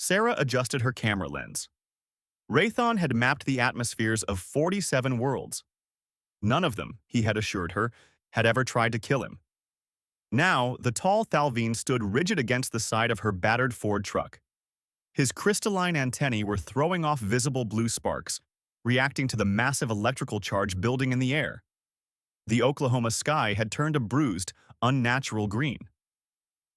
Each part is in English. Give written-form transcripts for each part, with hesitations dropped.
Sarah adjusted her camera lens. Raython had mapped the atmospheres of 47 worlds. None of them, he had assured her, had ever tried to kill him. Now, the tall Thalvine stood rigid against the side of her battered Ford truck. His crystalline antennae were throwing off visible blue sparks, reacting to the massive electrical charge building in the air. The Oklahoma sky had turned a bruised, unnatural green.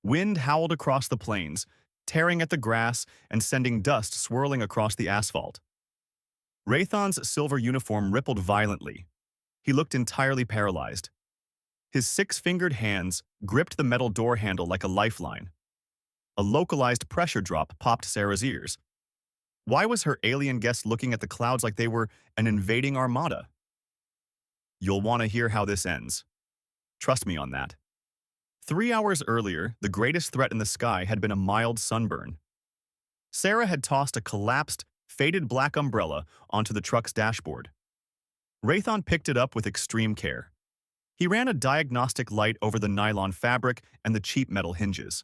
Wind howled across the plains, tearing at the grass and sending dust swirling across the asphalt. Raython's silver uniform rippled violently. He looked entirely paralyzed. His six-fingered hands gripped the metal door handle like a lifeline. A localized pressure drop popped Sarah's ears. Why was her alien guest looking at the clouds like they were an invading armada? You'll want to hear how this ends. Trust me on that. 3 hours earlier, the greatest threat in the sky had been a mild sunburn. Sarah had tossed a collapsed, faded black umbrella onto the truck's dashboard. Raython picked it up with extreme care. He ran a diagnostic light over the nylon fabric and the cheap metal hinges.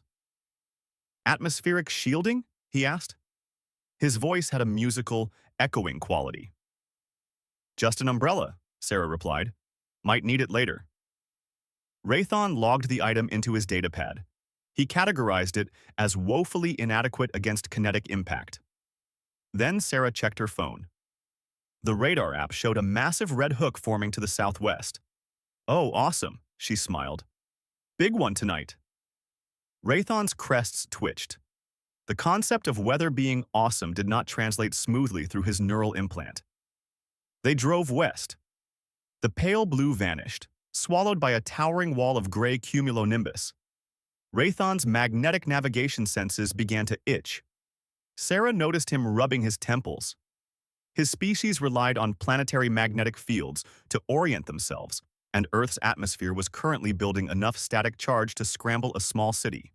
Atmospheric shielding? He asked. His voice had a musical, echoing quality. Just an umbrella, Sarah replied. Might need it later. Raython logged the item into his datapad. He categorized it as woefully inadequate against kinetic impact. Then Sarah checked her phone. The radar app showed a massive red hook forming to the southwest. Oh, awesome, she smiled. Big one tonight. Raython's crests twitched. The concept of weather being awesome did not translate smoothly through his neural implant. They drove west. The pale blue vanished, swallowed by a towering wall of gray cumulonimbus. Raython's magnetic navigation senses began to itch. Sarah noticed him rubbing his temples. His species relied on planetary magnetic fields to orient themselves, and Earth's atmosphere was currently building enough static charge to scramble a small city.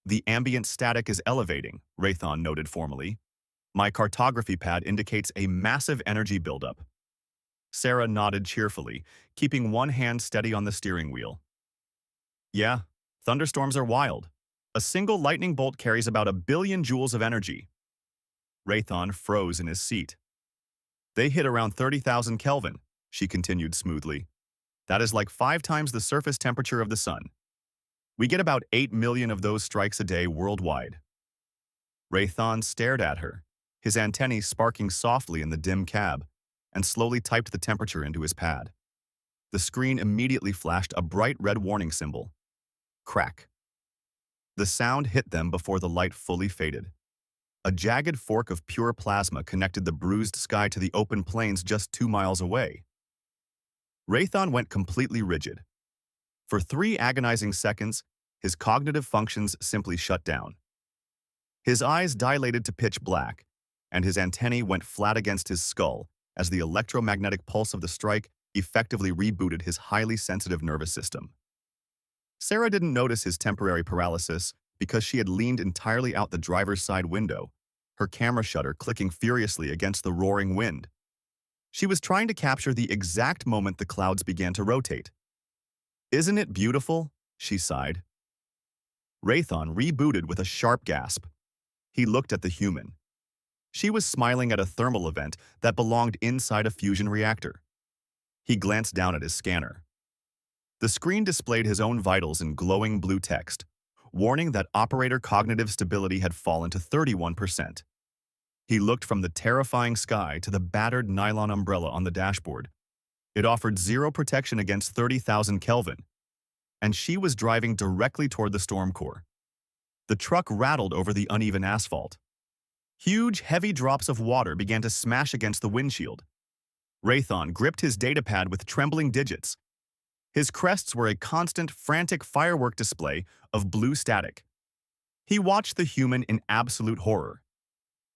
The ambient static is elevating, Raython noted formally. My cartography pad indicates a massive energy buildup. Sarah nodded cheerfully, keeping one hand steady on the steering wheel. Yeah, thunderstorms are wild. A single lightning bolt carries about 1 billion joules of energy. Raython froze in his seat. They hit around 30,000 Kelvin, she continued smoothly. That is like 5 times the surface temperature of the sun. We get about 8 million of those strikes a day worldwide. Raython stared at her, his antennae sparking softly in the dim cab, and slowly typed the temperature into his pad. The screen immediately flashed a bright red warning symbol. Crack. The sound hit them before the light fully faded. A jagged fork of pure plasma connected the bruised sky to the open plains just 2 miles away. Raython went completely rigid. For 3 agonizing seconds, his cognitive functions simply shut down. His eyes dilated to pitch black, and his antennae went flat against his skull as the electromagnetic pulse of the strike effectively rebooted his highly sensitive nervous system. Sarah didn't notice his temporary paralysis because she had leaned entirely out the driver's side window, her camera shutter clicking furiously against the roaring wind. She was trying to capture the exact moment the clouds began to rotate. Isn't it beautiful? She sighed. Raython rebooted with a sharp gasp. He looked at the human. She was smiling at a thermal event that belonged inside a fusion reactor. He glanced down at his scanner. The screen displayed his own vitals in glowing blue text, warning that operator cognitive stability had fallen to 31%. He looked from the terrifying sky to the battered nylon umbrella on the dashboard. It offered 0 protection against 30,000 Kelvin, and she was driving directly toward the storm core. The truck rattled over the uneven asphalt. Huge, heavy drops of water began to smash against the windshield. Raython gripped his datapad with trembling digits. His crests were a constant, frantic firework display of blue static. He watched the human in absolute horror.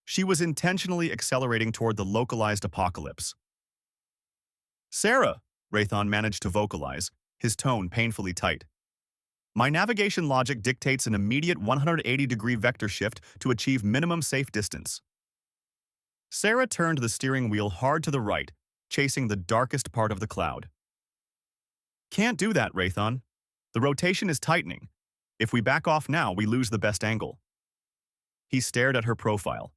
She was intentionally accelerating toward the localized apocalypse. Sarah, Raython managed to vocalize, his tone painfully tight. My navigation logic dictates an immediate 180-degree vector shift to achieve minimum safe distance. Sarah turned the steering wheel hard to the right, chasing the darkest part of the cloud. Can't do that, Raython. The rotation is tightening. If we back off now, we lose the best angle. He stared at her profile.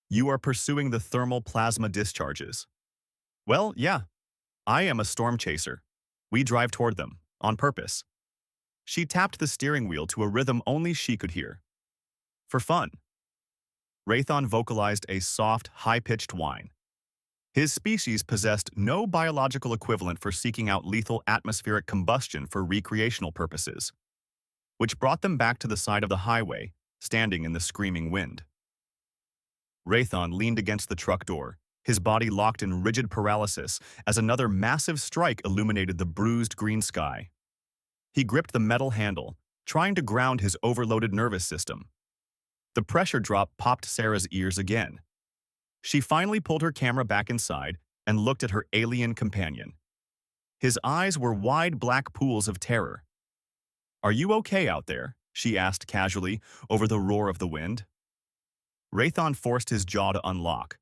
You are pursuing the thermal plasma discharges. Well, yeah, I am a storm chaser. We drive toward them, on purpose. She tapped the steering wheel to a rhythm only she could hear. For fun. Raython vocalized a soft, high-pitched whine. His species possessed no biological equivalent for seeking out lethal atmospheric combustion for recreational purposes, which brought them back to the side of the highway, standing in the screaming wind. Raython leaned against the truck door, his body locked in rigid paralysis as another massive strike illuminated the bruised green sky. He gripped the metal handle, trying to ground his overloaded nervous system. The pressure drop popped Sarah's ears again. She finally pulled her camera back inside and looked at her alien companion. His eyes were wide black pools of terror. "Are you okay out there?" she asked casually over the roar of the wind. Raython forced his jaw to unlock.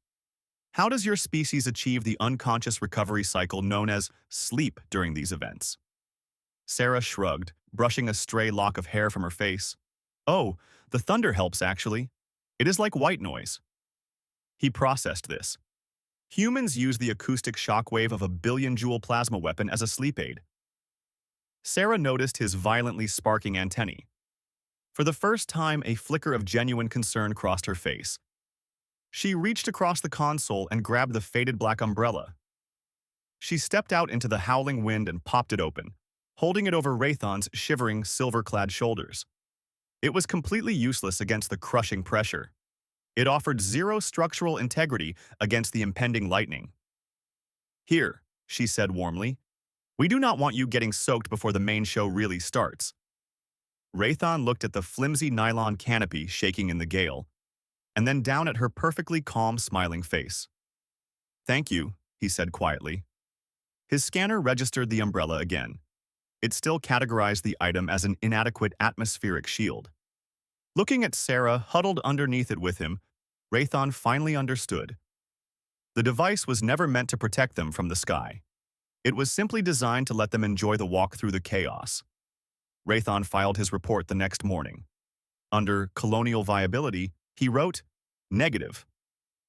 How does your species achieve the unconscious recovery cycle known as sleep during these events? Sarah shrugged, brushing a stray lock of hair from her face. Oh, the thunder helps actually. It is like white noise. He processed this. Humans use the acoustic shockwave of a billion-joule plasma weapon as a sleep aid. Sarah noticed his violently sparking antennae. For the first time, a flicker of genuine concern crossed her face. She reached across the console and grabbed the faded black umbrella. She stepped out into the howling wind and popped it open, holding it over Raython's shivering, silver-clad shoulders. It was completely useless against the crushing pressure. It offered zero structural integrity against the impending lightning. Here, she said warmly, we do not want you getting soaked before the main show really starts. Raython looked at the flimsy nylon canopy shaking in the gale, and then down at her perfectly calm, smiling face. Thank you, he said quietly. His scanner registered the umbrella again. It still categorized the item as an inadequate atmospheric shield. Looking at Sarah huddled underneath it with him, Raython finally understood. The device was never meant to protect them from the sky. It was simply designed to let them enjoy the walk through the chaos. Raython filed his report the next morning. Under colonial viability, he wrote, negative.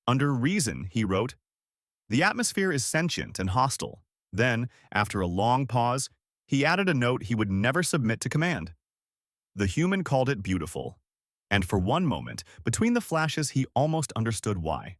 Under reason, he wrote, the atmosphere is sentient and hostile. Then, after a long pause, he added a note he would never submit to command. The human called it beautiful. And for one moment, between the flashes, he almost understood why.